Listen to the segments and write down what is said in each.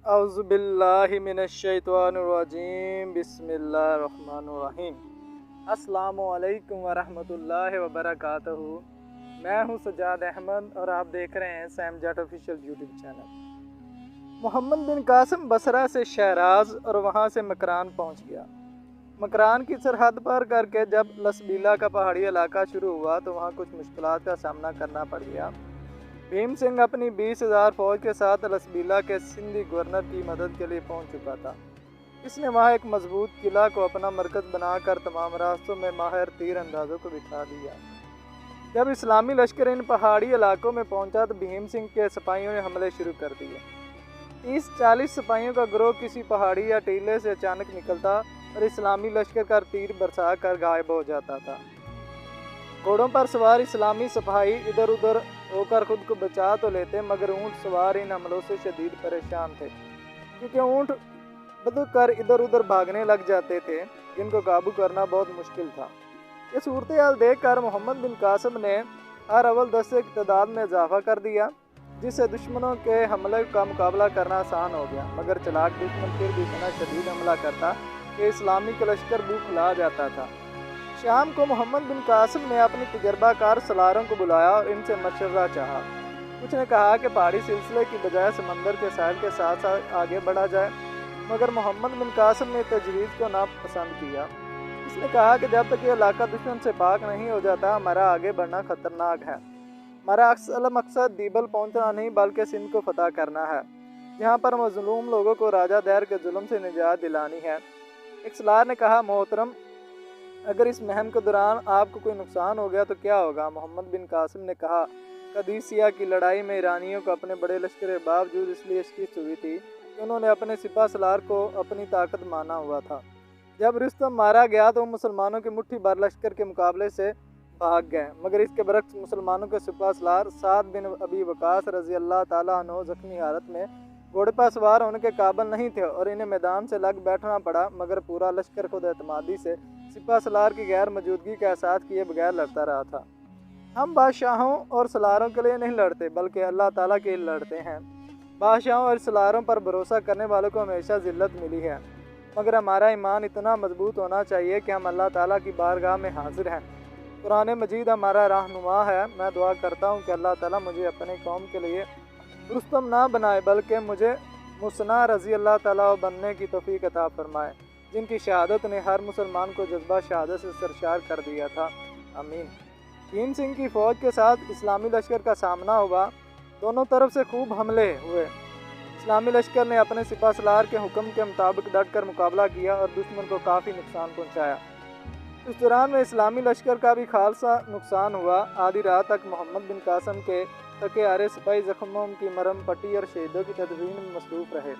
औज़ुबिल्लाहि मिनश्शैतानिर्रजीम बिस्मिल्लाहिर्रहमानिर्रहीम। अस्सलामु अलैकुम वरहमतुल्लाहि वबरकातुहू। मैं हूँ सजाद अहमद और आप देख रहे हैं Sam Jat official YouTube channel. Mohammad bin Qasim Basra से शहराज और वहाँ से मकरान पहुँच गया। मकरान की सरहद पार करके जब लसबीला का पहाड़ी इलाका शुरू हुआ तो वहाँ कुछ मुश्किलात का सामना करना पड़ गया। भीम सिंह अपनी 20,000 फौज के साथ लसबीला के सिंधी गवर्नर की मदद के लिए पहुंच चुका था। इसने वहां एक मजबूत किला को अपना मरकज बनाकर तमाम रास्तों में माहिर तीर अंदाजों को बिठा दिया। जब इस्लामी लश्कर इन पहाड़ी इलाकों में पहुंचा तो भीम सिंह के सिपाहियों ने हमले शुरू कर दिए। 30-40 सिपाहियों का गिरोह किसी पहाड़ी या टीले से अचानक निकलता और इस्लामी लश्कर का तीर बरसा कर गायब हो जाता था। घोड़ों पर सवार इस्लामी सिपाही इधर उधर होकर खुद को बचा तो लेते, मगर ऊंट सवार इन हमलों से शदीद परेशान थे, क्योंकि ऊंट बदल कर इधर उधर भागने लग जाते थे, जिनको काबू करना बहुत मुश्किल था। ये सूरत हाल देख कर मोहम्मद बिन कासिम ने हर अव्वल दस्ते की तादाद में इजाफा कर दिया, जिससे दुश्मनों के हमले का मुकाबला करना आसान हो गया। मगर चलाक दुश्मन फिर भी इतना शदीद हमला करता कि इस्लामी का लश्कर बौखला जाता था। शाम को मोहम्मद बिन कासिम ने अपनी तजर्बाकार सलारों को बुलाया और इनसे मशवरा चाहा। कुछ ने कहा कि पहाड़ी सिलसिले की बजाय समंदर के साहिल के साथ साथ आगे बढ़ा जाए, मगर मोहम्मद बिन कासिम ने तजवीज़ को नापसंद किया। इसने कहा कि जब तक ये इलाका दुश्मन से पाक नहीं हो जाता हमारा आगे बढ़ना खतरनाक है। हमारा असल मकसद दीबल पहुंचना नहीं बल्कि सिंध को फतह करना है, जहाँ पर मजलूम लोगों को राजा दैर के जुल्म से निजात दिलानी है। एक सलार ने कहा, मोहतरम, अगर इस मुहिम के दौरान आपको कोई नुकसान हो गया तो क्या होगा? मोहम्मद बिन कासिम ने कहा, कदीसिया की लड़ाई में ईरानियों को अपने बड़े लश्कर के बावजूद इसलिए शिकस्त हुई थी कि उन्होंने अपने सिपा सलार को अपनी ताकत माना हुआ था। जब रुस्तम मारा गया तो मुसलमानों के मुट्ठी भर लश्कर के मुकाबले से भाग गए, मगर इसके बरक्स मुसलमानों के सिपा सलार साद बिन अबी वकास रजी अल्लाह ताला अन्हु जख्मी हालत में घोड़े पर सवार होने के काबिल नहीं थे और इन्हें मैदान से लग बैठना पड़ा, मगर पूरा लश्कर खुद एतमादी से सिपा सलार की गैर मौजूदगी का एहसास किए बगैर लड़ता रहा था। हम बादशाहों और सलारों के लिए नहीं लड़ते बल्कि अल्लाह ताला के लिए लड़ते हैं। बादशाहों और सलारों पर भरोसा करने वालों को हमेशा जिल्लत मिली है, मगर हमारा ईमान इतना मजबूत होना चाहिए कि हम अल्लाह ताला की बारगाह में हाजिर हैं। कुरान मजीद हमारा रहनुमा है। मैं दुआ करता हूँ कि अल्लाह ताला मुझे अपने कौम के लिए रुस्तम ना बनाए बल्कि मुझे मुसना रजी अल्लाह ताला बनने की तौफीक अता फरमाए, जिनकी शहादत ने हर मुसलमान को जज्बा शहादत से सरशार कर दिया था। आमीन। भीम सिंह की फ़ौज के साथ इस्लामी लश्कर का सामना हुआ। दोनों तरफ से खूब हमले हुए। इस्लामी लश्कर ने अपने सिपा सलार के हुक्म के मुताबिक डट कर मुकाबला किया और दुश्मन को काफ़ी नुकसान पहुँचाया। इस दौरान में इस्लामी लश्कर का भी खासा नुकसान हुआ। आधी रात तक मोहम्मद बिन कासिम के थके हारे सिपाही जख्मों की मरहम पट्टी और शहीदों की तदफीन में मसरूफ़ रहे।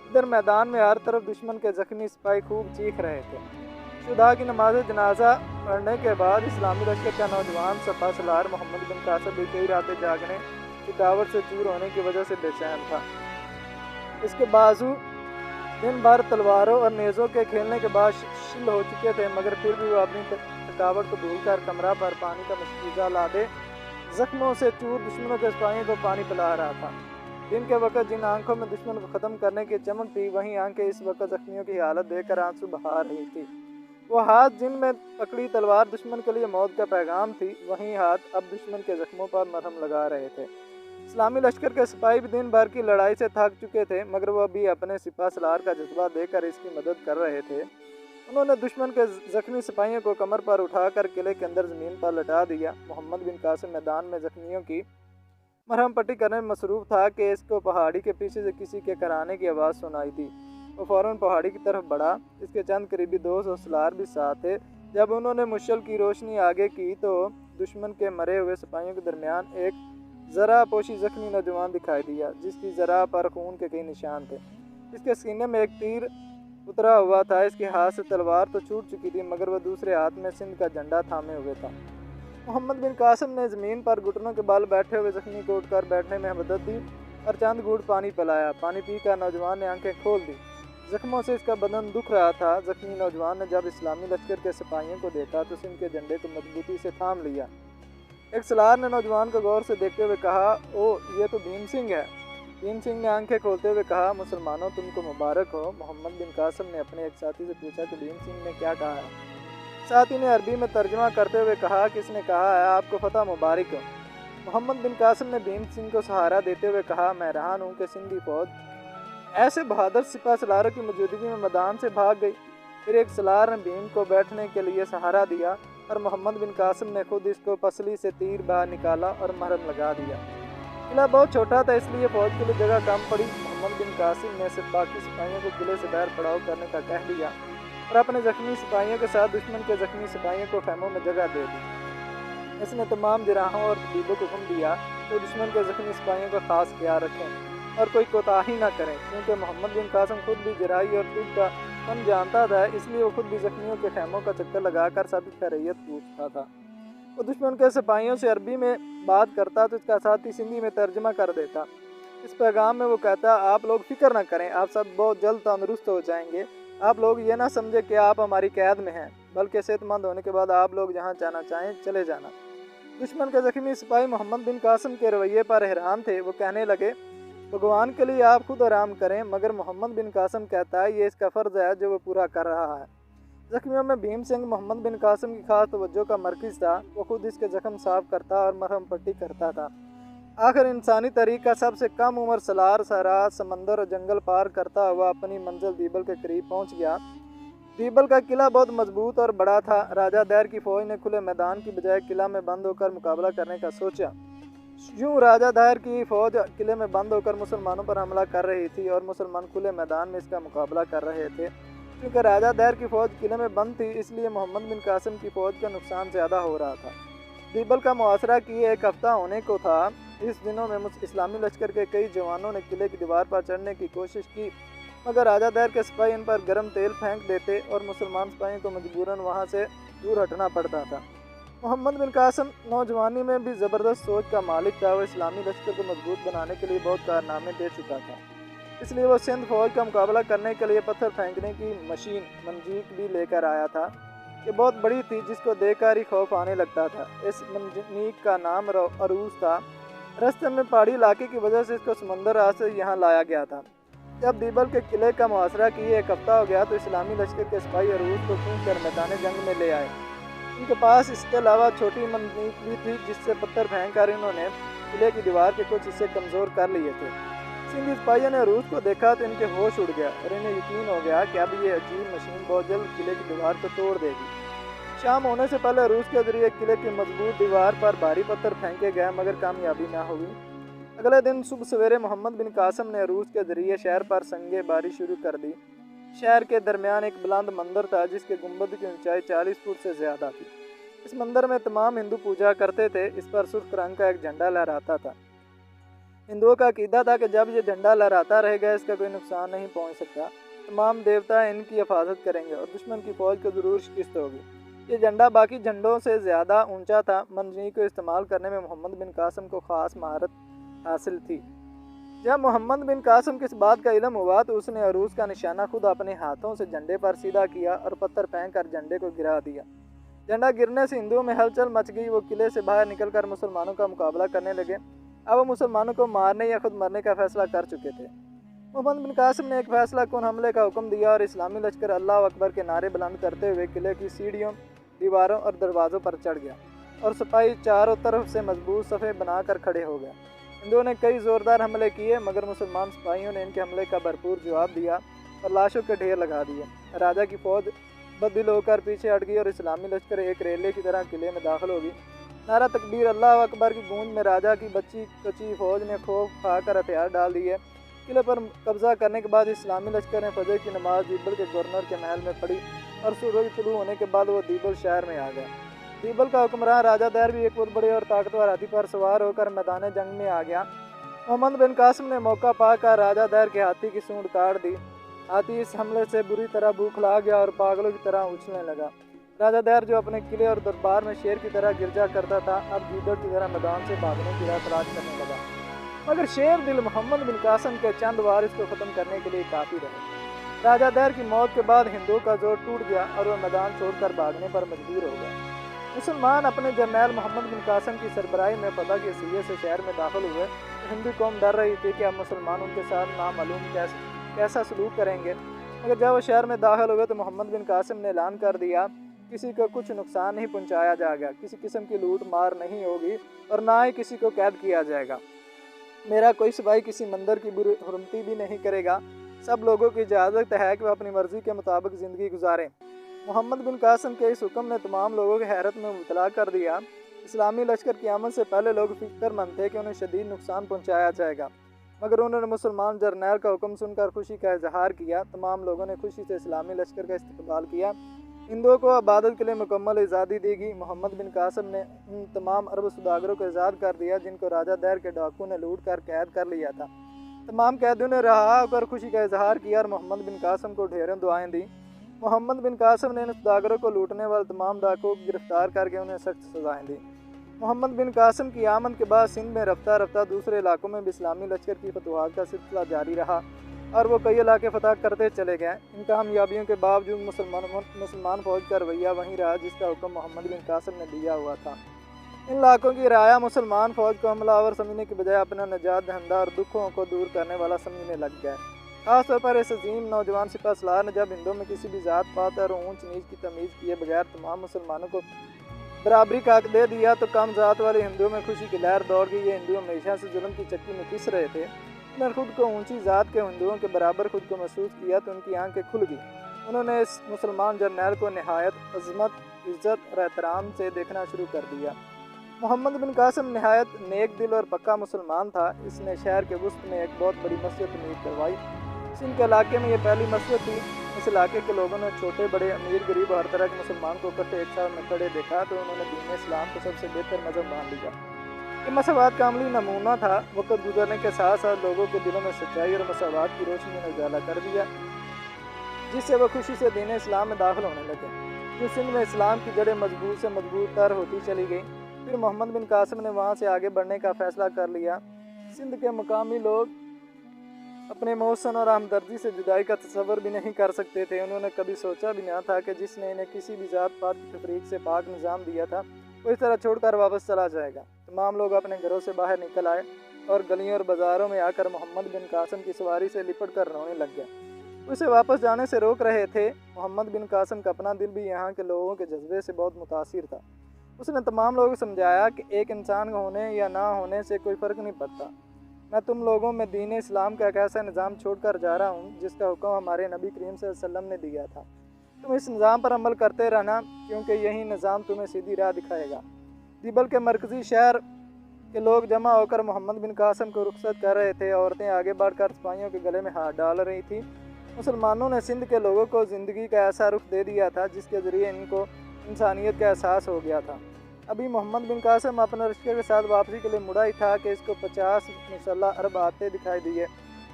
इधर मैदान में हर तरफ दुश्मन के जख्मी सिपाही खूब चीख रहे थे। शुदा की नमाज जनाजा पढ़ने के बाद इस्लामी लश्कर का नौजवान सपा सलार मोहम्मद बिन कासिम भी कई रातें जागने थकावट से चूर होने की वजह से बेचैन था। इसके बाजू दिन भर तलवारों और नेज़ों के खेलने के बाद शिल हो चुके थे, मगर फिर भी वो अपनी थकावट को भूलकर कमरा पर पानी का मशकीज़ा लादे जख्मों से चूर दुश्मनों के सिपाहियों को पानी पिला रहा था। दिन के वक्त जिन आंखों में दुश्मन को ख़त्म करने की चमक थी, वहीं आंखें इस वक्त जख्मियों की हालत देखकर आंसू बहा रही थी। वो हाथ जिनमें पकड़ी तलवार दुश्मन के लिए मौत का पैगाम थी, वहीं हाथ अब दुश्मन के जख्मों पर मरहम लगा रहे थे। इस्लामी लश्कर के सिपाही भी दिन भर की लड़ाई से थक चुके थे, मगर वह भी अपने सिपा सलार का जज्बा देकर इसकी मदद कर रहे थे। उन्होंने दुश्मन के जख्मी सिपाहियों को कमर पर उठाकर किले के अंदर ज़मीन पर लटा दिया। मोहम्मद बिन कासिम मैदान में जख्मियों की मरहम पट्टी करने में मसरूफ़ था कि इसको पहाड़ी के पीछे से किसी के कराने की आवाज़ सुनाई दी। वो फ़ौरन पहाड़ी की तरफ बढ़ा। इसके चंद करीबी दोस्त और सलार भी साथ थे। जब उन्होंने मुश्किल की रोशनी आगे की तो दुश्मन के मरे हुए सिपाहियों के दरमियान एक ज़रा पोशी जख्मी नौजवान दिखाई दिया, जिसकी ज़रा पर खून के कई निशान थे। इसके सीने में एक तीर उतरा हुआ था। इसके हाथ से तलवार तो छूट चुकी थी, मगर वह दूसरे हाथ में सिंध का झंडा थामे हुए था। मोहम्मद बिन कासिम ने ज़मीन पर घुटनों के बल बैठे हुए जख्मी को उठकर बैठने में मदद दी और चंद घूंट पानी पिलाया। पानी पीकर नौजवान ने आंखें खोल दी। जख्मों से इसका बदन दुख रहा था। जख्मी नौजवान ने जब इस्लामी लश्कर के सिपाहियों को देखा तो सिंध के झंडे को मजबूती से थाम लिया। एक सलार ने नौजवान को गौर से देखते हुए कहा, ओ, ये तो भीम सिंह है। भीम सिंह ने आंखें खोलते हुए कहा, मुसलमानों तुमको मुबारक हो। मोहम्मद बिन कासिम ने अपने एक साथी से पूछा कि भीम सिंह ने क्या कहा है। साथी ने अरबी में तर्जुमा करते हुए कहा, किसने कहा है आपको फतह मुबारक हो। मोहम्मद बिन कासिम ने भीम सिंह को सहारा देते हुए कहा, मैं हैरान हूँ कि सिंधी फौज ऐसे बहादुर सिपा सलारों की मौजूदगी में मैदान से भाग गई। फिर एक सलार ने भीम को बैठने के लिए सहारा दिया और मोहम्मद बिन कासिम ने खुद इसको पसली से तीर बाहर निकाला और मरहम लगा दिया। किला बहुत छोटा था, इसलिए फौज के लिए जगह कम पड़ी। मोहम्मद बिन कासिम ने बाकी सिपाहियों को किले से बाहर पड़ाव करने का कह दिया और अपने जख्मी सिपाहियों के साथ दुश्मन के जख्मी सिपाहियों को खैमों में जगह दे दी। इसने तमाम जराहों और तबीबों को हुक्म दिया कि दुश्मन के जख्मी सिपाहियों का खास ख्याल रखें और कोई कोताही न करें, क्योंकि मोहम्मद बिन कासिम खुद भी जराई और तिब का फन जानता था, इसलिए वो खुद भी जख्मियों के खैमों का चक्कर लगाकर सबकी खैरियत पूछता था। वो दुश्मन के सिपाहियों से अरबी में बात करता तो इसका साथी सिंधी में तर्जमा कर देता। इस पैगाम में वो कहता, आप लोग फिक्र न करें, आप सब बहुत जल्द तंदुरुस्त हो जाएंगे। आप लोग ये ना समझे कि आप हमारी कैद में हैं, बल्कि सेहतमंद होने के बाद आप लोग जहाँ जाना चाहें चले जाना। दुश्मन के जख्मी सिपाही मोहम्मद बिन कासिम के रवैये पर हैरान थे। वो कहने लगे, भगवान के लिए आप खुद आराम करें, मगर मोहम्मद बिन कासिम कहता है ये इसका फ़र्ज़ है जो वो पूरा कर रहा है। जख्मियों में भीम सिंह मोहम्मद बिन कासिम की खास तवज्जो का मरकज़ था। वो खुद इसके जख्म साफ करता और मरहम पट्टी करता था। आखिर इंसानी तरीका सबसे कम उम्र सलार सहरा समंदर और जंगल पार करता हुआ अपनी मंजिल दीबल के करीब पहुंच गया। दीबल का किला बहुत मजबूत और बड़ा था। राजा दैर की फौज ने खुले मैदान की बजाय किला में बंद होकर मुकाबला करने का सोचा। यूं राजा दायर की फौज किले में बंद होकर मुसलमानों पर हमला कर रही थी और मुसलमान खुले मैदान में इसका मुकाबला कर रहे थे। क्योंकि राजा दायर की फौज किले में बंद थी, इसलिए मोहम्मद बिन कासिम की फौज का नुकसान ज़्यादा हो रहा था। दीबल का मुआसरा किए एक हफ्ता होने को था। इस दिनों में इस्लामी लश्कर के कई जवानों ने किले की दीवार पर चढ़ने की कोशिश की, मगर राजा दायर के सिपाही इन पर गर्म तेल फेंक देते और मुसलमान सिपाहियों को मजबूरन वहाँ से दूर हटना पड़ता था। मोहम्मद बिन कासिम नौजवानी में भी ज़बरदस्त सोच का मालिक था। वो इस्लामी लश्कर को मजबूत बनाने के लिए बहुत कारनामे दे चुका था, इसलिए वो सिंध फौज का मुकाबला करने के लिए पत्थर फेंकने की मशीन मंजीक भी लेकर आया था। ये बहुत बड़ी थी, जिसको देखकर ही खौफ आने लगता था। इस मंजीक का नाम अरूस था। रास्ते में पहाड़ी इलाके की वजह से इसको समंदर राह से यहाँ लाया गया था। जब दीबल के किले का मुआसरा किए एक हफ्ता हो गया तो इस्लामी लश्कर के सिपाही अरूस को खींच कर मैदान जंग में ले आए। उनके पास इसके अलावा छोटी मंजीक भी थी, जिससे पत्थर फेंक कर इन्होंने किले की दीवार के कुछ हिस्से कमज़ोर कर लिए थे। सिंधी सिपाहियों ने अरूस को देखा तो इनके होश उड़ गया और इन्हें यकीन हो गया कि अब ये अजीब मशीन बहुत जल्द किले की दीवार को तोड़ देगी। शाम होने से पहले अरूस के जरिए किले की मजबूत दीवार पर भारी पत्थर फेंके गए, मगर कामयाबी ना हुई। अगले दिन सुबह सवेरे मोहम्मद बिन कासिम ने अरूस के जरिए शहर पर संगे बारी शुरू कर दी। शहर के दरमियान एक बुलंद मंदिर था, जिसके गुंबद की ऊंचाई 40 फुट से ज़्यादा थी। इस मंदिर में तमाम हिंदू पूजा करते थे। इस पर सुर्ख रंग का एक झंडा लहराता था। हिंदुओं का अकीदा था कि जब ये झंडा लहराता रहेगा इसका कोई नुकसान नहीं पहुंच सकता। तमाम देवता इनकी हिफाजत करेंगे और दुश्मन की फौज को ज़रूर शिकस्त होगी। ये झंडा बाकी झंडों से ज़्यादा ऊंचा था। मंजीक को इस्तेमाल करने में मोहम्मद बिन कासिम को ख़ास महारत हासिल थी। जब मोहम्मद बिन कासिम को इस बात का इल्म हुआ तो उसने अरूस का निशाना खुद अपने हाथों से झंडे पर सीधा किया और पत्थर फेंक कर झंडे को गिरा दिया। झंडा गिरने से हिंदुओं में हलचल मच गई। वो किले से बाहर निकलकर मुसलमानों का मुकाबला करने लगे। अब वो मुसलमानों को मारने या खुद मरने का फैसला कर चुके थे। मोहम्मद बिन कासिम ने एक फैसला कुन हमले का हुक्म दिया और इस्लामी लश्कर अल्लाह अकबर के नारे बुलंद करते हुए किले की सीढ़ियों, दीवारों और दरवाज़ों पर चढ़ गया और सिपाही चारों तरफ से मजबूत सफ़े बनाकर खड़े हो गए। हिंदुओं ने कई ज़ोरदार हमले किए, मगर मुसलमान सिपाहियों ने इनके हमले का भरपूर जवाब दिया और लाशों के ढेर लगा दिए। राजा की फौज बददिल होकर पीछे हट गई और इस्लामी लश्कर एक रेले की तरह किले में दाखिल हो गई। नारा तकबीर अल्लाह अकबर की गूंज में राजा की बच्ची कच्ची फौज ने खौफ खाकर हथियार डाल दिए। किले पर कब्जा करने के बाद इस्लामी लश्कर ने फजर की नमाज दीबल के गवर्नर के महल में पढ़ी और सूरज तुलू होने के बाद वो दीबल शहर में आ गया। दीबल का हुक्मरान राजा दैर भी एक बहुत बड़े और ताकतवर हाथी पर सवार होकर मैदान जंग में आ गया। मोहम्मद बिन कासिम ने मौका पाकर राजा दैर के हाथी की सूंड काट दी। हाथी इस हमले से बुरी तरह बौखला गया और पागलों की तरह उछलने लगा। राजा दैर जो अपने किले और दरबार में शेर की तरह गिरजा करता था, अब गीदड़ की तरह मैदान से भागने की राह तलाश करने लगा। मगर शेर दिल मोहम्मद बिन कासिम के चंद वार इसको ख़त्म करने के लिए काफ़ी रहे। राजा दैर की मौत के बाद हिंदुओं का जोर टूट गया और वह मैदान छोड़कर भागने पर मजबूर हो गए। मुसलमान अपने जर्नैल मोहम्मद बिन कासिम की सरबराही में फतह की हैसियत से शहर में दाखिल हुए हिंदू कौम डर रही थी कि अब मुसलमान उनके साथ नामालूम कैसा सलूक करेंगे। मगर जब वो शहर में दाखिल हुए तो मोहम्मद बिन कासिम ने ऐलान कर दिया, किसी को कुछ नुकसान नहीं पहुंचाया जाएगा, किसी किस्म की लूट मार नहीं होगी और ना ही किसी को कैद किया जाएगा। मेरा कोई सिपाही किसी मंदिर की हुरमती भी नहीं करेगा। सब लोगों की इजाज़त है कि वह अपनी मर्ज़ी के मुताबिक ज़िंदगी गुजारें। मोहम्मद बिन कासिम के इस हुक्म ने तमाम लोगों को हैरत में मुबतला कर दिया। इस्लामी लश्कर की आमद से पहले लोग फिक्रमंद थे कि उन्हें शदीद नुकसान पहुंचाया जाएगा, मगर उन्होंने मुसलमान जर्नैल का हुक्म सुनकर खुशी का इजहार किया। तमाम लोगों ने खुशी से इस्लामी लश्कर का इस्तकबाल किया। हिंदुओं को इबादत के लिए मुकम्मल आज़ादी दी गई। मोहम्मद बिन कासिम ने उन तमाम अरब सौदागरों को आज़ाद कर दिया जिनको राजा दैर के डाकू ने लूट कर कैद कर लिया था। तमाम कैदियों ने रहा होकर खुशी का इजहार किया और मोहम्मद बिन कासिम को ढेरों दुआएं दी। मोहम्मद बिन कासिम ने इन सौदागरों को लूटने वाले तमाम डाकुओं को गिरफ्तार करके उन्हें सख्त सजाएं दी। मोहम्मद बिन कासिम की आमद के बाद सिंध में रफ्ता रफ्ता दूसरे इलाकों में भी इस्लामी लश्कर की फतवाहत का सिलसिला जारी रहा और वो कई इलाके फतह करते चले गए। इन कामयाबियों के बावजूद मुसलमान फौज का रवैया वहीं रहा जिसका हुक्म मोहम्मद बिन कासिम ने दिया हुआ था। इन इलाकों की राया मुसलमान फौज को हमलावर समझने की बजाय अपना निजात दहंदा और दुखों को दूर करने वाला समझने लग गए। खासतौर पर इस अजीम नौजवान सिपह सलार ने जब हिंदुओं में किसी भी जात पात और ऊंच नीच की तमीज़ किए बगैर तमाम मुसलमानों को बराबरी का हक दे दिया तो कम जात वाले हिंदुओं में खुशी की लहर दौड़ गई। ये हिंदू हमेशा से जुल्म की चक्की में पिस रहे थे। उन्होंने खुद को ऊंची जात के हिंदुओं के बराबर खुद को महसूस किया तो उनकी आंखें खुल गई। उन्होंने इस मुसलमान जर्नैल को नहायत अजमत, इज़्ज़त और एहतराम से देखना शुरू कर दिया। मोहम्मद बिन कासिम नहायत नेक दिल और पक्का मुसलमान था। इसने शहर के वसत में एक बहुत बड़ी मस्जिद तमीर करवाई। सिंध के इलाके में ये पहली मस्जिद थी। इस इलाके के लोगों ने छोटे बड़े अमीर गरीब हर तरह के मुसलमान को इकट्ठे एक साथ में खड़े देखा तो उन्होंने दीन इस्लाम को सबसे बेहतर मजहब मान लिया। ये मसवात का अमली नमूना था। वक्त गुजरने के साथ साथ लोगों के दिलों में सच्चाई और मसवात की रोशनी ने उजाला कर दिया, जिससे वह खुशी से दीन इस्लाम में दाखिल होने लगे। जो सिंध में इस्लाम की जड़ें मजबूत से मजबूत तर होती चली गई। फिर मोहम्मद बिन कासिम ने वहाँ से आगे बढ़ने का फैसला कर लिया। सिंध के मुकामी लोग अपने मौसन और हमदर्दी से जुदाई का तस्वर भी नहीं कर सकते थे। उन्होंने कभी सोचा भी ना था कि जिसने इन्हें किसी भी जात पात की तफरीक से पाक निज़ाम दिया था वो इस तरह छोड़कर वापस चला जाएगा। तमाम लोग अपने घरों से बाहर निकल आए और गलियों और बाज़ारों में आकर मोहम्मद बिन कासिम की सवारी से लिपट कर रोने लग गए। उसे वापस जाने से रोक रहे थे। मोहम्मद बिन कासिम का अपना दिल भी यहाँ के लोगों के जज्बे से बहुत मुतासिर था। उसने तमाम लोगों को समझाया कि एक इंसान का होने या ना होने से कोई फ़र्क नहीं पड़ता। मैं तुम लोगों में दीन इस्लाम का एक ऐसा निज़ाम छोड़कर जा रहा हूँ जिसका हुक्म हमारे नबी करीम सल्लल्लाहु अलैहि वसल्लम ने दिया था। तुम इस निज़ाम पर अमल करते रहना क्योंकि यही निज़ाम तुम्हें सीधी राह दिखाएगा। दिबल के मरकज़ी शहर के लोग जमा होकर मोहम्मद बिन कासिम को रुखसत कर रहे थे। औरतें आगे बढ़कर सिपाहियों के गले में हाथ डाल रही थी। मुसलमानों ने सिंध के लोगों को ज़िंदगी का ऐसा रुख दे दिया था जिसके ज़रिए इनको इंसानियत का एहसास हो गया था। अभी मोहम्मद बिन कासिम अपने लश्कर के साथ वापसी के लिए मुड़ा ही था कि इसको 50 मुसल्लह अरब आते दिखाई दिए।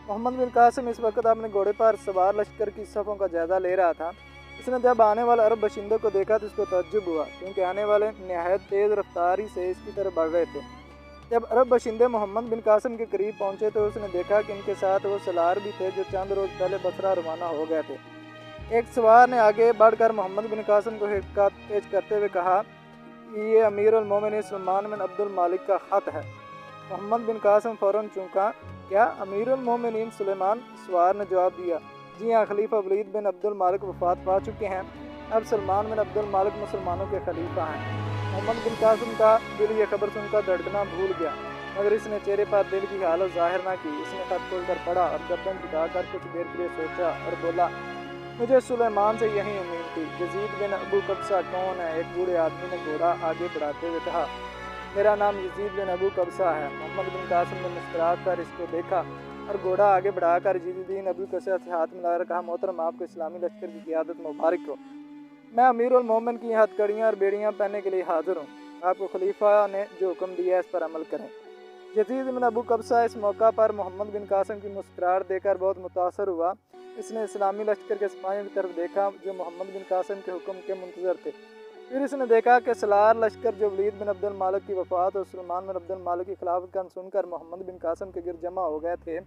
मोहम्मद बिन कासिम इस वक्त अपने घोड़े पर सवार लश्कर की सफ़ों का जायज़ा ले रहा था। इसने जब आने वाले अरब बशिंदों को देखा तो इसको तअज्जुब हुआ क्योंकि आने वाले नहायत तेज़ रफ्तारी से इसकी तरफ बढ़ रहे थे। जब अरब बशिंदे मोहम्मद बिन कासिम के करीब पहुँचे तो उसने देखा कि इनके साथ वो सलार भी थे जो चंद रोज़ पहले बसरा रवाना हो गए थे। एक सवार ने आगे बढ़कर मोहम्मद बिन कासिम को हिकायत पेश करते हुए कहा, ये अमीरुल मोमिनीन सुलेमान बिन अब्दुल मालिक का ख़त है। मोहम्मद बिन कासिम फ़ौरन चूका, क्या अमीरुल मोमिनीन सुलेमान? सवार ने जवाब दिया, जी हाँ, खलीफा वलीद बिन अब्दुल मालिक वफ़ात पा चुके हैं। अब सलमान बिन अब्दुल मालिक मुसलमानों के खलीफा हैं। मोहम्मद बिन कासिम का दिल ये खबर सुनकर धड़कना भूल गया, मगर इसने चेहरे पर दिल की हालत जाहिर ना की। इसने खत खोलकर पढ़ा और गर्दन झुकाकर कुछ देर के लिए सोचा और बोला, मुझे सुलेमान से यही उम्मीद थी। यजीद बिन अबू कब्सा कौन है? एक बूढ़े आदमी ने घोड़ा आगे बढ़ाते हुए कहा, मेरा नाम यजीद बिन अबू कब्सा है। मोहम्मद बिन कासिम ने मुस्कुरा कर इसको देखा और घोड़ा आगे बढ़ाकर यजीद बिन अबू कब्सा से हाथ मिलाकर कहा, मोहतरम, आपको इस्लामी लश्कर की क़ियादत मुबारक हो। मैं अमीरुल मोमिन की हथकड़ियाँ और बेड़ियाँ पहनने के लिए हाजिर हूँ। आपको खलीफा ने जो हुक्म दिया है इस पर अमल करें। यजीद बिन अबू कब्सा इस मौका पर मोहम्मद बिन कासिम की मुस्कुराहट देखकर बहुत मुतासर हुआ। इसने इस्लामी लश्कर के सिपाहियों की तरफ देखा जो मोहम्मद बिन कासिम के हुक्म के मुंतज़र थे। फिर इसने देखा कि सलार लश्कर जो वलीद बिन अब्दुल मालिक की वफ़ात और सुलेमान बिन अब्दुल मालिक की खिलाफत का सुनकर मोहम्मद बिन कासिम के गिरद जमा हो गए थे।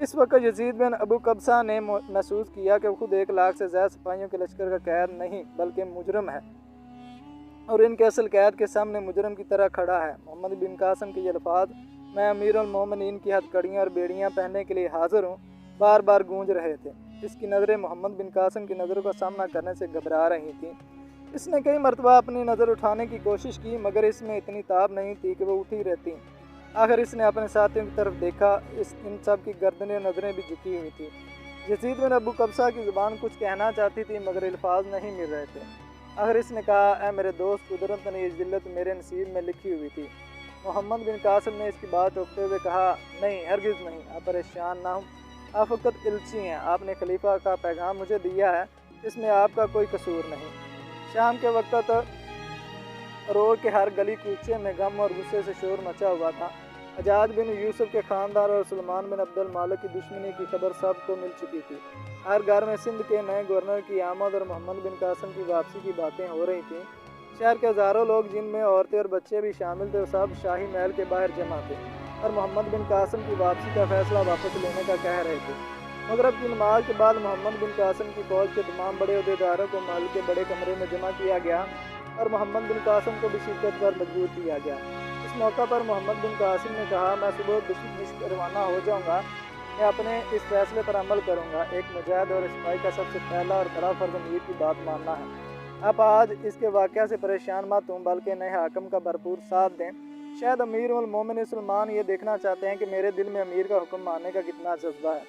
इस वक्त यजीद बिन अबू कब्सा ने महसूस किया कि वो खुद 1 लाख से ज़्यादा सिपाहियों के लश्कर का कैद नहीं बल्कि मुजरम है और इनके असल कैद के सामने मुजरम की तरह खड़ा है। मोहम्मद बिन कासिम के ये अल्फाज मैं अमीरुल मोमिनीन की हथकड़ियाँ और बेड़ियाँ पहनने के लिए हाजिर हूँ बार बार गूंज रहे थे। इसकी नज़रें मोहम्मद बिन कासिम की नज़रों का सामना करने से घबरा रही थीं। इसने कई मरतबा अपनी नज़र उठाने की कोशिश की, मगर इसमें इतनी ताब नहीं थी कि वो उठी रहती। आखिर इसने अपने साथियों की तरफ देखा। इन सब की गर्दनें नज़रें भी झुकी हुई थी। यजीद बिन अबू कब्सा की ज़ुबान कुछ कहना चाहती थी, मगर अल्फाज नहीं मिल रहे थे। आखिर इसने कहा, ऐ मेरे दोस्त, कुदरत ने ये जिल्लत मेरे नसीब में लिखी हुई थी। मोहम्मद बिन कासिम ने इसकी बात रोकते हुए कहा, नहीं, हरगिज़ नहीं, आप परेशान ना हो, आप फ़कत इल्ची हैं। आपने खलीफा का पैगाम मुझे दिया है, इसमें आपका कोई कसूर नहीं। शाम के वक्त रोड के हर गली कूचे में गम और गुस्से से शोर मचा हुआ था। हजाज बिन यूसुफ के ख़ानदार और सुलेमान बिन अब्दुल मालिक की दुश्मनी की खबर सबको मिल चुकी थी। हर घर में सिंध के नए गवर्नर की आमद और मोहम्मद बिन कासिम की वापसी की बातें हो रही थीं। शहर के हज़ारों लोग, जिनमें औरतें और बच्चे भी शामिल थे, सब शाही महल के बाहर जमा थे और मोहम्मद बिन कासिम की वापसी का फैसला वापस लेने का कह रहे थे। मगरब की नमाज के बाद मोहम्मद बिन कासिम की फ़ौज के तमाम बड़े अहदेदारों को महल के बड़े कमरे में जमा किया गया और मोहम्मद बिन कासिम को भी शिरकत पर मजबूर किया गया। इस मौका पर मोहम्मद बिन कासिम ने कहा, मैं सुबह दमिश्क रवाना हो जाऊँगा। मैं अपने इस फैसले पर अमल करूँगा। एक मुजाहिद और सिपाही का सबसे पहला और बड़ा फ़र्ज़ अमीर की बात मानना है। आप आज इसके वाक़या से परेशान मत हों, बल्कि नए हाकिम का भरपूर साथ दें। शायद अमीरुल मोमिनीन सलमान ये देखना चाहते हैं कि मेरे दिल में अमीर का हुक्म मानने का कितना जज्बा है।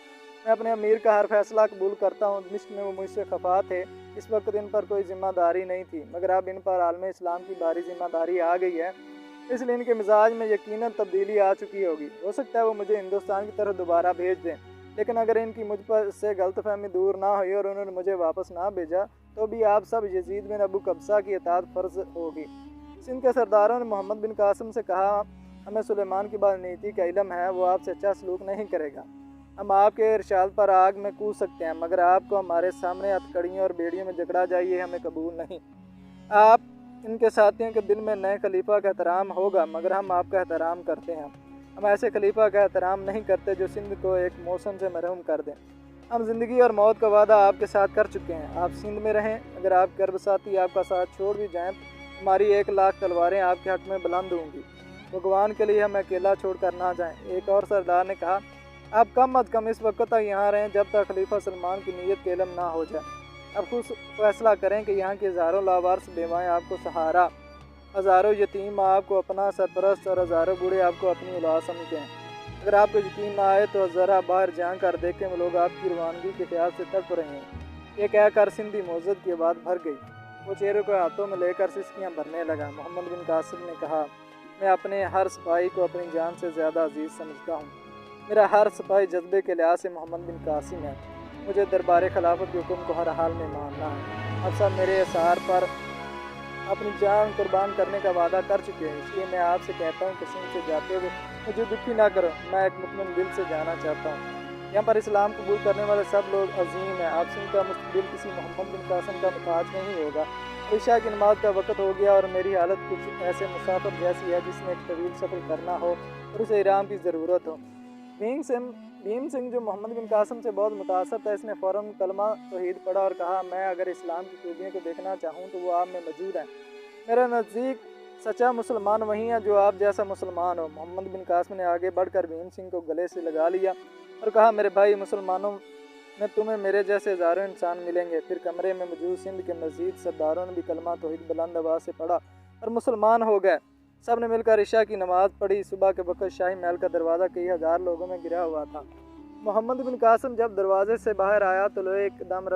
मैं अपने अमीर का हर फैसला कबूल करता हूँ। दमिश्क में वो मुझसे खफा थे। इस वक्त इन पर कोई जिम्मेदारी नहीं थी, मगर अब इन पर आलम इस्लाम की भारी जिम्मेदारी आ गई है, इसलिए इनके मिजाज में यकीनन तब्दीली आ चुकी होगी। हो सकता है वो मुझे हिंदुस्तान की तरफ दोबारा भेज दें, लेकिन अगर इनकी मुझ पर से गलतफहमी दूर ना हुई और उन्होंने मुझे वापस ना भेजा, तो भी आप सब यजीद बिन अबू कब्सा की इताअत फ़र्ज होगी। सिंध के सरदारों ने मोहम्मद बिन कासिम से कहा, हमें सुलेमान की बात नीति का इल्म है, वो आपसे अच्छा सलूक नहीं करेगा। हम आपके इरशाद पर आग में कूद सकते हैं, मगर आपको हमारे सामने हथकड़ियों और बेड़ियों में जकड़ा जाइए हमें कबूल नहीं। आप इनके साथियों के दिल में नए खलीफा का एहतराम होगा, मगर हम आपका एहतराम करते हैं। हम ऐसे खलीफा का एहतराम नहीं करते जो सिंध को एक मौसम से महरूम कर दें। हम ज़िंदगी और मौत का वादा आपके साथ कर चुके हैं। आप सिंध में रहें। अगर आप गर्भसाथी आपका साथ छोड़ भी जाएं, हमारी 1,00,000 तलवारें आपके हक में बुलंद होंगी। भगवान के लिए हमें अकेला छोड़कर ना जाएं। एक और सरदार ने कहा, आप कम अज़ कम इस वक्त तक यहाँ रहें जब तक खलीफा सलमान की नीयत का इल्म ना हो जाए। अब खुद फैसला करें कि यहाँ की हज़ारों लावारिस बेवाएँ आपको सहारा, हज़ारों यतीम आपको अपना सरपरस्त और हज़ारों बूढ़े आपको अपनी औलाद समझते हैं। अगर आपको यकीन ना आए तो ज़रा बाहर जा कर देखें, वो लोग आपकी रवानगी के ख्याल से तड़प रहे हैं। ये कहकर सिंधी मौजद की आवाज़ भर गई। वो चेहरे को हाथों में लेकर सिसकियाँ भरने लगा। मोहम्मद बिन कासिम ने कहा, मैं अपने हर सिपाही को अपनी जान से ज़्यादा अजीज़ समझता हूँ। मेरा हर सिपाही जज्बे के लिहाज से मोहम्मद बिन कासिम है। मुझे दरबार खिलाफत के हुक्म को हर हाल में मानना है। अब सब मेरे असार पर अपनी जान कुर्बान करने का वादा कर चुके हैं, इसलिए मैं आपसे कहता हूँ कि सिंध से जाते हुए मुझे दुखी ना करो। मैं एक मुतमईन दिल से जाना चाहता हूँ। यहाँ पर इस्लाम कबूल करने वाले सब लोग अजीम हैं। आप सिंध का मुस्तकबिल किसी मोहम्मद बिन कासिम का मुताज नहीं होगा। ईशा की नमाज का वक्त हो गया और मेरी हालत कुछ ऐसे मुसाफिर जैसी है जिसने एक तवील सफ़र करना हो और उसे आराम की ज़रूरत हो। भीम सिंह जो मोहम्मद बिन कासिम से बहुत मुतासर था, इसने फ़ौरन कलमा तौहीद पढ़ा और कहा, मैं अगर इस्लाम की खूबियों को देखना चाहूँ तो वो आप में मौजूद है। मेरे नज़दीक सच्चा मुसलमान वही है जो आप जैसा मुसलमान हो। मोहम्मद बिन कासिम ने आगे बढ़कर भीम सिंह को गले से लगा लिया और कहा, मेरे भाई, मुसलमानों में तुम्हें मेरे जैसे हज़ारों इंसान मिलेंगे। फिर कमरे में मौजूद सिंध के मज़ीद सरदारों ने भी कलमा तौहीद बुलंद आवाज़ से पढ़ा और मुसलमान हो गए। सब ने मिलकर इशा की नमाज़ पढ़ी। सुबह के वक्त शाही महल का दरवाज़ा कई हज़ार लोगों में घिरा हुआ था। मोहम्मद बिन कासिम जब दरवाजे से बाहर आया तो लोग एकदम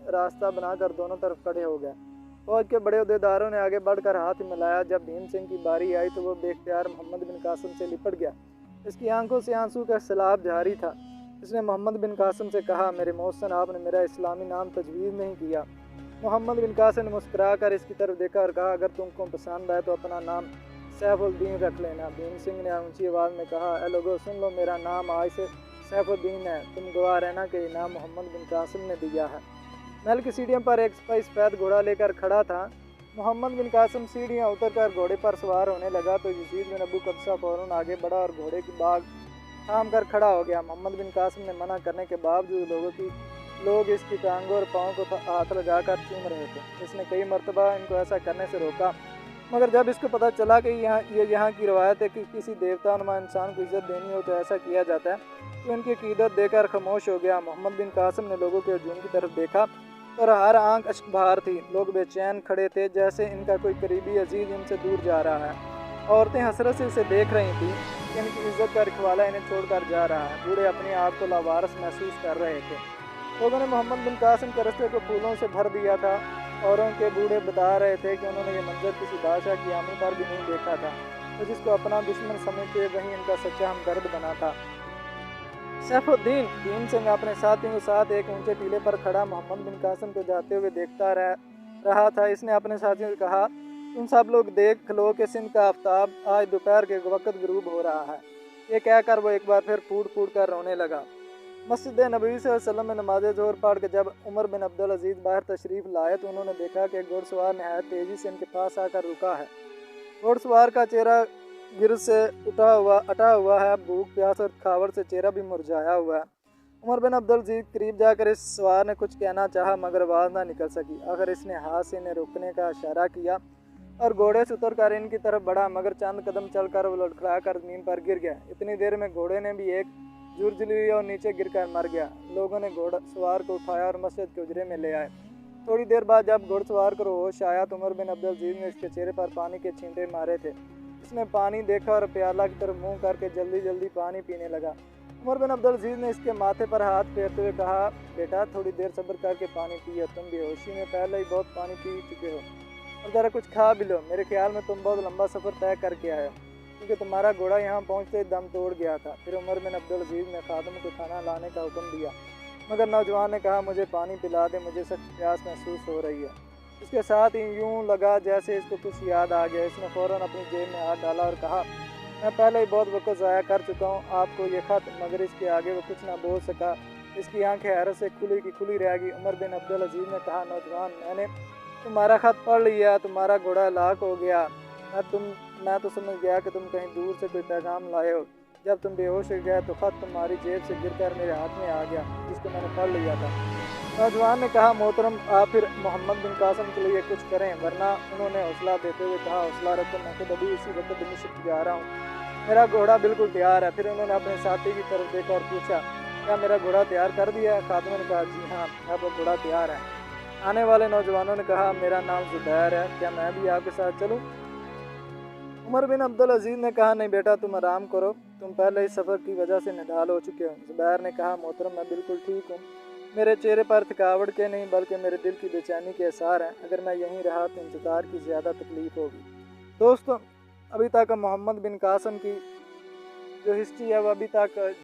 रास्ता बनाकर दोनों तरफ खड़े हो गए। फौज के बड़े अहदेदारों ने आगे बढ़कर हाथ मिलाया। जब भीम सिंह की बारी आई तो वो बेख्तियार मोहम्मद बिन कासिम से लिपट गया। इसकी आंखों से आंसू का सैलाब जारी था। इसने मोहम्मद बिन कासिम से कहा, मेरे मोहसिन, आपने मेरा इस्लामी नाम तजवीज़ नहीं किया। मोहम्मद बिन कासिम ने मुस्कुरा कर इसकी तरफ देखा और कहा, अगर तुमको पसंद आए तो अपना नाम सैफुद्दीन रख लेना। भीम सिंह ने ऊंची आवाज़ में कहा, ए लोगो, सुन लो, मेरा नाम आज से सैफुद्दीन है। तुम गवाह रहना कि ये नाम मोहम्मद बिन कासिम ने दिया है। महल की सीढ़ियों पर एक सिपाही सफ़ेद घोड़ा लेकर खड़ा था। मोहम्मद बिन कासिम सीढ़ियाँ उतरकर घोड़े पर सवार होने लगा तो यजीद बिन अबू कब्सा फ़ौरन आगे बढ़ा और घोड़े की बाग थाम कर खड़ा हो गया। मोहम्मद बिन कासिम ने मना करने के बावजूद लोग इसकी टांगों और पाँव को हाथ लगाकर चूम रहे थे। इसने कई मरतबा इनको ऐसा करने से रोका, मगर जब इसको पता चला कि यहाँ की रवायत है कि किसी देवता नुमा इंसान को इज़्ज़त देनी हो तो ऐसा किया जाता है, तो इनकी अकीदत देकर खामोश हो गया। मोहम्मद बिन कासिम ने लोगों के हजूम की तरफ देखा और हर आंख अश्क बहार थी। लोग बेचैन खड़े थे, जैसे इनका कोई करीबी अजीज इनसे दूर जा रहा है। औरतें हसरत से इसे देख रही थी कि इनकी इज्जत का रखवाला इन्हें छोड़कर जा रहा है। बूढ़े अपने आप को लावारस महसूस कर रहे थे। लोगों ने मोहम्मद बिन कासिम के रस्ते को फूलों से भर दिया था। और उनके बूढ़े बता रहे थे कि उन्होंने ये मंजर किसी बादशाह की आमद पर भी नहीं देखा था, तो जिसको अपना दुश्मन समझते वही इनका सच्चा हमदर्द बना था। सैफुद्दीन भीम सिंह अपने साथियों के साथ एक ऊंचे टीले पर खड़ा मोहम्मद बिन कासिम को जाते हुए देखता रहा था। इसने अपने साथियों से कहा, तुम सब लोग देख लो कि सिंध का आफ्ताब आज दोपहर के वक्त गुरूब हो रहा है। ये कहकर वो एक बार फिर फूट फूट कर रोने लगा। मस्जिद नबी सल्लल्लाहु अलैहि वसल्लम में नमाज ज़ोहर पढ़ के जब उमर बिन अब्दुल अजीज़ बाहर तशरीफ़ लाए तो उन्होंने देखा कि घुड़सवार नहायत तेज़ी से इनके पास आकर रुका है। घुड़सवार का चेहरा गिर से अटा हुआ है। भूख प्यास और खावर से चेहरा भी मुरझाया हुआ है। उमर बिन अब्दुल अजीज़ करीब जाकर इस सवार ने कुछ कहना चाहा, मगर आवाज़ ना निकल सकी। आखिर इसने हाथ से इन्हें रोकने का इशारा किया और घोड़े से उतरकर इनकी तरफ बढ़ा, मगर चंद कदम चलकर वो लड़खड़ा कर ज़मीन पर गिर गया। इतनी देर में घोड़े ने भी एक जुर्ज ली और नीचे गिरकर मर गया। लोगों ने घोड़सवार को उठाया और मस्जिद के उजरे में ले आए। थोड़ी देर बाद जब घुड़सवार को होश आया तो उमर बिन अब्दुल अजीज़ ने इसके चेहरे पर पानी के छींटे मारे थे। इसने पानी देखा और प्याला की तरफ मुंह करके जल्दी जल्दी पानी पीने लगा। उमर बिन अब्दुल अजीज़ ने इसके माथे पर हाथ फेरते हुए कहा, बेटा थोड़ी देर सब्र करके पानी पियो, तुम बेहोशी में पहले ही बहुत पानी पी चुके हो और ज़रा कुछ खा भी लो। मेरे ख्याल में तुम बहुत लंबा सफ़र तय करके आए हो, क्योंकि तुम्हारा घोड़ा यहाँ पहुँचते दम तोड़ गया था। फिर उमर बिन अब्दुल अजीज़ ने खादिम को खाना लाने का हुक्म दिया, मगर नौजवान ने कहा, मुझे पानी पिला दे, मुझे सख्त प्यास महसूस हो रही है। इसके साथ ही यूं लगा जैसे इसको कुछ याद आ गया। इसने फ़ौरन अपनी जेब में हाथ डाला और कहा, मैं पहले ही बहुत वक्त ज़ाया कर चुका हूँ आपको ये ख़त। मगर इसके आगे वो कुछ ना बोल सका। इसकी आंखें हैरत से खुली की खुली रह गई। उमर बिन अब्दुल अजीज़ ने कहा, नौजवान मैंने तुम्हारा ख़त पढ़ लिया, तुम्हारा घोड़ा हलाक हो गया। मैं तो समझ गया कि तुम कहीं दूर से कोई पैगाम लाए हो। जब तुम बेहोश हो गए तो ख़त तुम्हारी जेब से गिरकर मेरे हाथ में आ गया, जिसको मैंने पढ़ लिया था। नौजवान ने कहा, मोहतरम आप फिर मोहम्मद बिन कासिम के लिए कुछ करें, वरना। उन्होंने हौसला देते हुए कहा, हौसला रखो, मैं खुद अभी इसी वक्त दिमिश्क जा रहा हूँ, मेरा घोड़ा बिल्कुल तैयार है। फिर उन्होंने अपने साथी की तरफ देखा और पूछा, क्या मेरा घोड़ा तैयार कर दिया है? खादिम ने कहा, जी हाँ, अब घोड़ा तैयार है। आने वाले नौजवानों ने कहा, मेरा नाम ज़ुबैर है, क्या मैं भी आपके साथ चलूँ? उमर बिन अब्दुल अजीज़ ने कहा, नहीं बेटा, तुम आराम करो, तुम पहले इस सफ़र की वजह से निढाल हो चुके हो। ज़ुबैर ने कहा, मोहतरम मैं बिल्कुल ठीक हूँ, मेरे चेहरे पर थकावट के नहीं बल्कि मेरे दिल की बेचैनी के आसार हैं। अगर मैं यहीं रहा तो इंतज़ार की ज़्यादा तकलीफ़ होगी। दोस्तों, अभी तक मोहम्मद बिन कासिम की जो हिस्ट्री है वो अभी तक